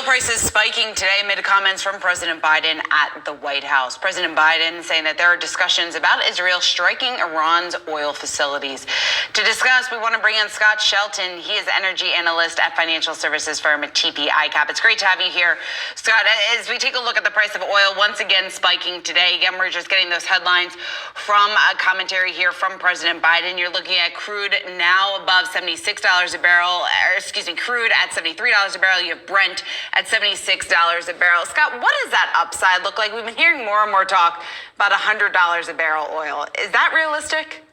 prices spiking today amid comments from President Biden at the White House. President Biden saying that there are discussions about Israel striking Iran's oil facilities. To discuss, we want to bring in Scott Shelton. He is energy analyst at financial services firm TP ICAP. It's great to have you here, Scott. As we take a look at the price of oil, once again spiking today. Again, we're just getting those headlines from a commentary here from President Biden. You're looking at crude now above $76 a barrel, crude at $73 a barrel. You have Brent at $76 a barrel. Scott, what does that upside look like? We've been hearing more and more talk about $100 a barrel oil. Is that realistic?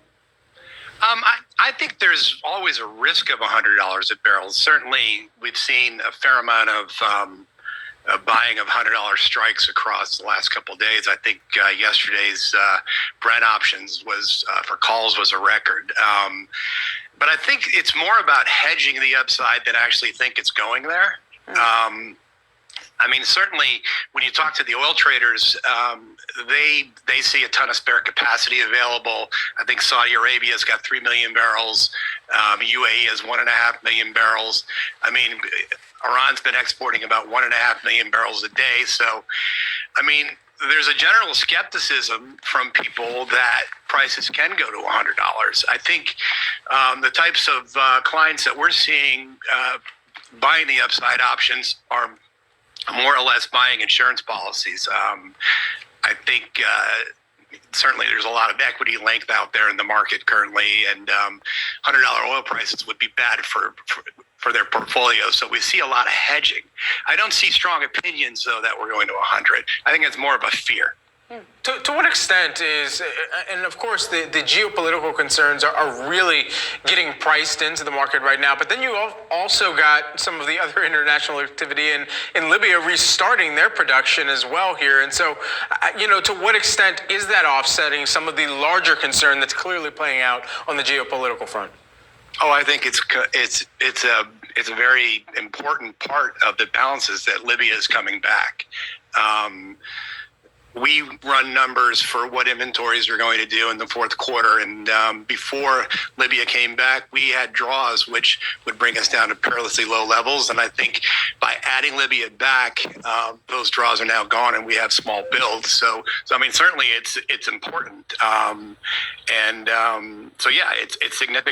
I think there's always a risk of $100 a barrel. Certainly, we've seen a fair amount of buying of $100 strikes across the last couple of days. I think yesterday's Brent options was for calls was a record. But I think it's more about hedging the upside than actually think it's going there. Certainly when you talk to the oil traders, they see a ton of spare capacity available. I think Saudi Arabia's got 3 million barrels. UAE has 1.5 million barrels. Iran's been exporting about 1.5 million barrels a day. So, there's a general skepticism from people that prices can go to $100. I think the types of clients that we're seeing buying the upside options are more or less buying insurance policies. I think certainly there's a lot of equity length out there in the market currently, and $100 oil prices would be bad for their portfolio. So we see a lot of hedging. I don't see strong opinions, though, that we're going to 100. I think it's more of a fear. To what extent is, and of course the geopolitical concerns are really getting priced into the market right now, but then you also got some of the other international activity in Libya restarting their production as well here. And so, to what extent is that offsetting some of the larger concern that's clearly playing out on the geopolitical front? Oh, I think it's a very important part of the balances that Libya is coming back. We run numbers for what inventories are going to do in the fourth quarter. And before Libya came back, we had draws, which would bring us down to perilously low levels. And I think by adding Libya back, those draws are now gone and we have small builds. So certainly it's important. It's significant.